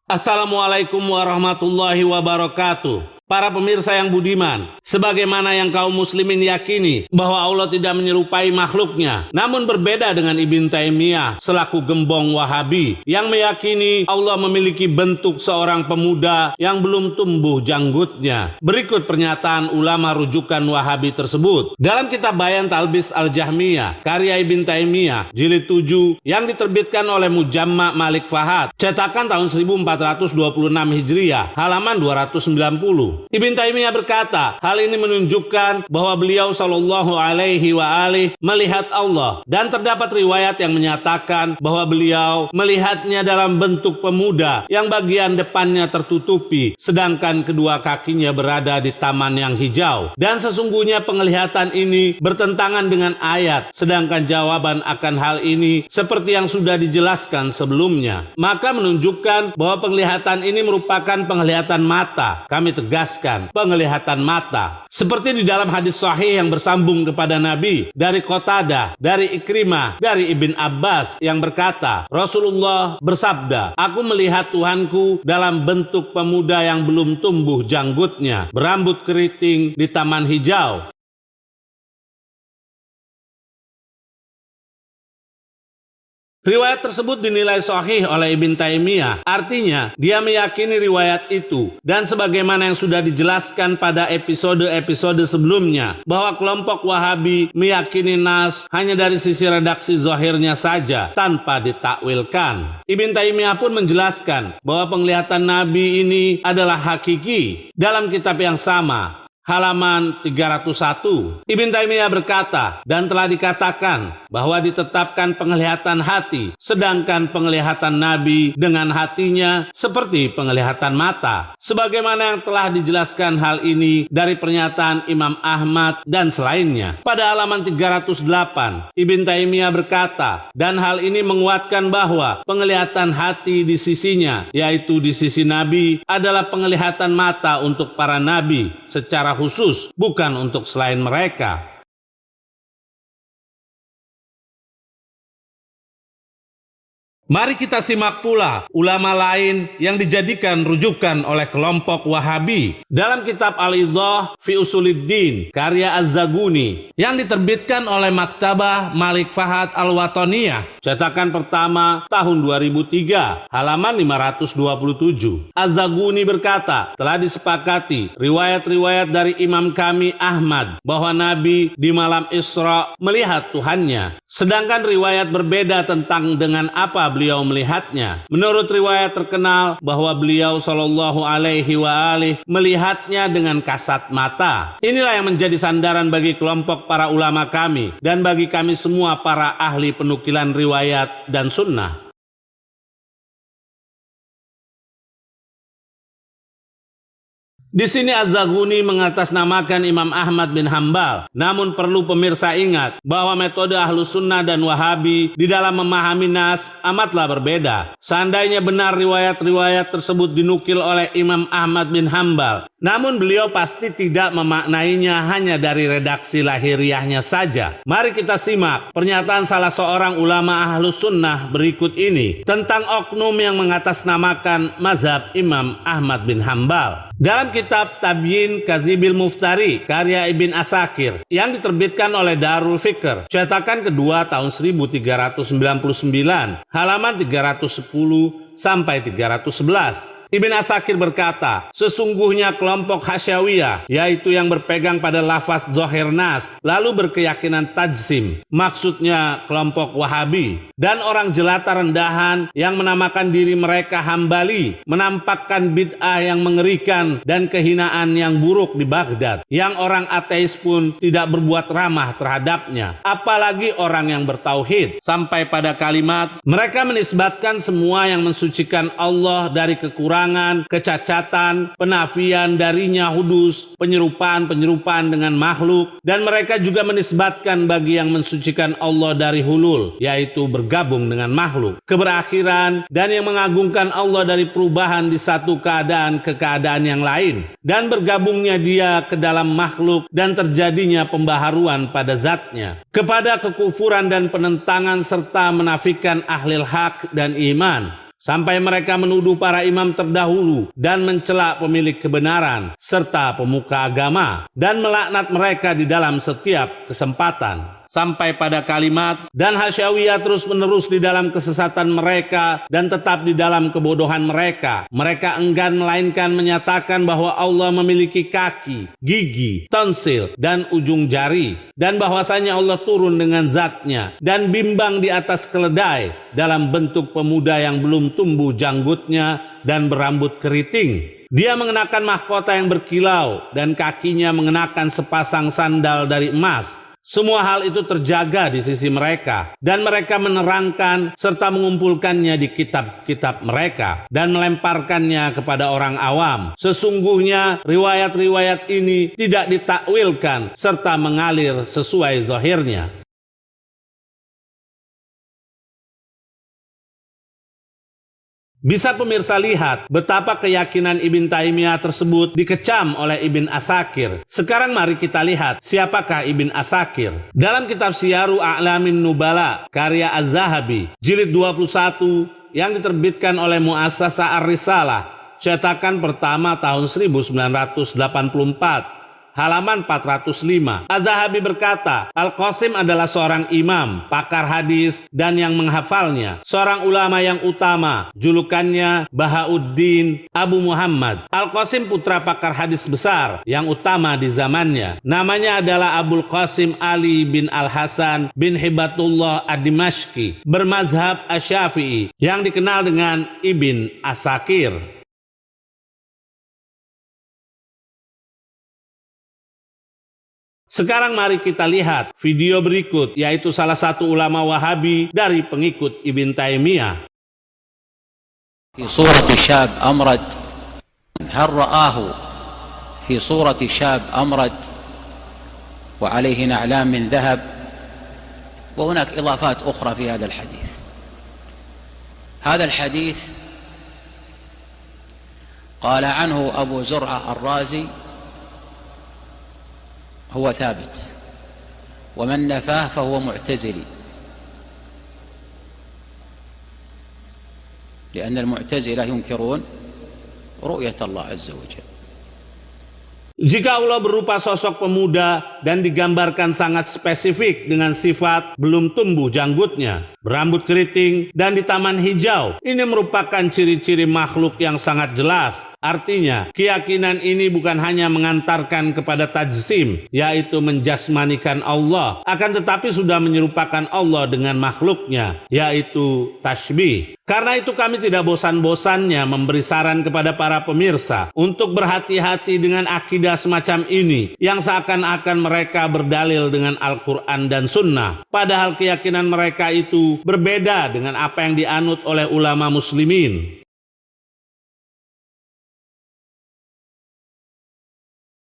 Assalamualaikum warahmatullahi wabarakatuh. Para pemirsa yang budiman, sebagaimana yang kaum muslimin yakini bahwa Allah tidak menyerupai makhluknya, namun berbeda dengan Ibn Taimiyah selaku gembong Wahabi yang meyakini Allah memiliki bentuk seorang pemuda yang belum tumbuh janggutnya. Berikut pernyataan ulama rujukan Wahabi tersebut dalam kitab Bayan Talbis Al-Jahmiyah karya Ibn Taimiyah jilid 7 yang diterbitkan oleh Mujamma' Malik Fahad cetakan tahun 1426 Hijriah halaman 290. Ibn Taimiyah berkata, hal ini menunjukkan bahwa beliau sallallahu alaihi wa alihi melihat Allah, dan terdapat riwayat yang menyatakan bahwa beliau melihatnya dalam bentuk pemuda yang bagian depannya tertutupi sedangkan kedua kakinya berada di taman yang hijau, dan sesungguhnya penglihatan ini bertentangan dengan ayat, sedangkan jawaban akan hal ini seperti yang sudah dijelaskan sebelumnya, maka menunjukkan bahwa penglihatan ini merupakan penglihatan mata. Kami tegaskan penglihatan mata. Seperti di dalam hadis sahih yang bersambung kepada Nabi dari Qatadah, dari Ikrimah, dari Ibn Abbas yang berkata, Rasulullah bersabda, aku melihat Tuhanku dalam bentuk pemuda yang belum tumbuh janggutnya, berambut keriting di taman hijau. Riwayat tersebut dinilai sahih oleh Ibn Taimiyah, artinya dia meyakini riwayat itu, dan sebagaimana yang sudah dijelaskan pada episode-episode sebelumnya, bahwa kelompok Wahabi meyakini nas hanya dari sisi redaksi zahirnya saja, tanpa ditakwilkan. Ibn Taimiyah pun menjelaskan bahwa penglihatan Nabi ini adalah hakiki dalam kitab yang sama, halaman 301. Ibn Taimiyah berkata, dan telah dikatakan bahwa ditetapkan penglihatan hati, sedangkan penglihatan Nabi dengan hatinya seperti penglihatan mata. Sebagaimana yang telah dijelaskan hal ini dari pernyataan Imam Ahmad dan selainnya. Pada halaman 308, Ibn Taimiyah berkata, dan hal ini menguatkan bahwa penglihatan hati di sisinya, yaitu di sisi Nabi, adalah penglihatan mata untuk para Nabi secara khusus, bukan untuk selain mereka. Mari kita simak pula ulama lain yang dijadikan rujukan oleh kelompok Wahabi dalam kitab Al-Idah fi Usuluddin karya Az-Zaguni yang diterbitkan oleh Maktabah Malik Fahad Al-Wataniyah cetakan pertama tahun 2003 halaman 527. Az-Zaguni berkata, telah disepakati riwayat-riwayat dari imam kami Ahmad bahwa Nabi di malam Isra melihat Tuhannya, sedangkan riwayat berbeda tentang dengan apa beliau melihatnya. Menurut riwayat terkenal bahwa beliau sallallahu alaihi wa alihi melihatnya dengan kasat mata. Inilah yang menjadi sandaran bagi kelompok para ulama kami dan bagi kami semua para ahli penukilan riwayat dan sunnah. Di sini Az-Zaguni mengatasnamakan Imam Ahmad bin Hambal. Namun perlu pemirsa ingat bahwa metode Ahlus Sunnah dan Wahabi di dalam memahami nas amatlah berbeda. Seandainya benar riwayat-riwayat tersebut dinukil oleh Imam Ahmad bin Hambal, namun beliau pasti tidak memaknainya hanya dari redaksi lahiriahnya saja. Mari kita simak pernyataan salah seorang ulama Ahlus Sunnah berikut ini tentang oknum yang mengatasnamakan mazhab Imam Ahmad bin Hambal. Dalam kitab Tabyin Kadzibil Muftari karya Ibn Asakir yang diterbitkan oleh Darul Fikr cetakan kedua tahun 1399 halaman 310 sampai 311. Ibn Asakir berkata, sesungguhnya kelompok Hasyawiyah, yaitu yang berpegang pada lafaz zahir nas, lalu berkeyakinan tajsim, maksudnya kelompok Wahabi, dan orang jelata rendahan yang menamakan diri mereka Hambali, menampakkan bid'ah yang mengerikan dan kehinaan yang buruk di Baghdad, yang orang ateis pun tidak berbuat ramah terhadapnya, apalagi orang yang bertauhid, sampai pada kalimat, mereka menisbatkan semua yang mensucikan Allah dari kekurangan, kecacatan, penafian darinya hudus, penyerupaan dengan makhluk, dan mereka juga menisbatkan bagi yang mensucikan Allah dari hulul, yaitu bergabung dengan makhluk, keberakhiran, dan yang mengagungkan Allah dari perubahan di satu keadaan ke keadaan yang lain, dan bergabungnya dia ke dalam makhluk dan terjadinya pembaharuan pada zatnya, kepada kekufuran dan penentangan serta menafikan ahlil hak dan iman. sampai mereka menuduh para imam terdahulu dan mencela pemilik kebenaran serta pemuka agama dan melaknat mereka di dalam setiap kesempatan. Sampai pada kalimat, dan Hasyawiyah terus-menerus di dalam kesesatan mereka dan tetap di dalam kebodohan mereka. Mereka enggan melainkan menyatakan bahwa Allah memiliki kaki, gigi, tonsil, dan ujung jari. Dan bahwasanya Allah turun dengan zatnya dan bimbang di atas keledai dalam bentuk pemuda yang belum tumbuh janggutnya dan berambut keriting. Dia mengenakan mahkota yang berkilau dan kakinya mengenakan sepasang sandal dari emas. Semua hal itu terjaga di sisi mereka dan mereka menerangkan serta mengumpulkannya di kitab-kitab mereka dan melemparkannya kepada orang awam. Sesungguhnya riwayat-riwayat ini tidak ditakwilkan serta mengalir sesuai zahirnya. Bisa pemirsa lihat betapa keyakinan Ibn Taimiyah tersebut dikecam oleh Ibn Asakir. Sekarang mari kita lihat siapakah Ibn Asakir. Dalam kitab Syiaru A'lamin Nubala karya Az-Zahabi jilid 21 yang diterbitkan oleh Muassasah Ar-Risalah cetakan pertama tahun 1984 halaman 405. Az-Zahabi berkata, Al-Qasim adalah seorang imam, pakar hadis, dan yang menghafalnya. Seorang ulama yang utama, julukannya Bahauddin Abu Muhammad. Al-Qasim putra pakar hadis besar, yang utama di zamannya. Namanya adalah Abul Qasim Ali bin Al-Hasan bin Hibatullah Ad-Dimashqi, bermazhab Asy-Syafi'i, yang dikenal dengan Ibn Asakir. Sekarang mari kita lihat video berikut, yaitu salah satu ulama Wahabi dari pengikut Ibn Taimiyah. في صورة شاب أمرد هل رآه في صورة شاب أمرد وعليه نعلان من ذهب وهناك إضافات أخرى في هذا الحديث. هذا الحديث قال عنه أبو زرعة الرازي هو ثابت ومن نفاه فهو معتزلي لأن المعتزلة ينكرون رؤية الله عز وجل. Jika Allah berupa sosok pemuda dan digambarkan sangat spesifik dengan sifat belum tumbuh janggutnya, berambut keriting, dan di taman hijau, ini merupakan ciri-ciri makhluk yang sangat jelas. Artinya, keyakinan ini bukan hanya mengantarkan kepada tajsim, yaitu menjasmanikan Allah, akan tetapi sudah menyerupakan Allah dengan makhluknya, yaitu tasybih. Karena itu kami tidak bosan-bosannya memberi saran kepada para pemirsa untuk berhati-hati dengan akidah semacam ini yang seakan-akan mereka berdalil dengan Al-Quran dan Sunnah. Padahal keyakinan mereka itu berbeda dengan apa yang dianut oleh ulama muslimin.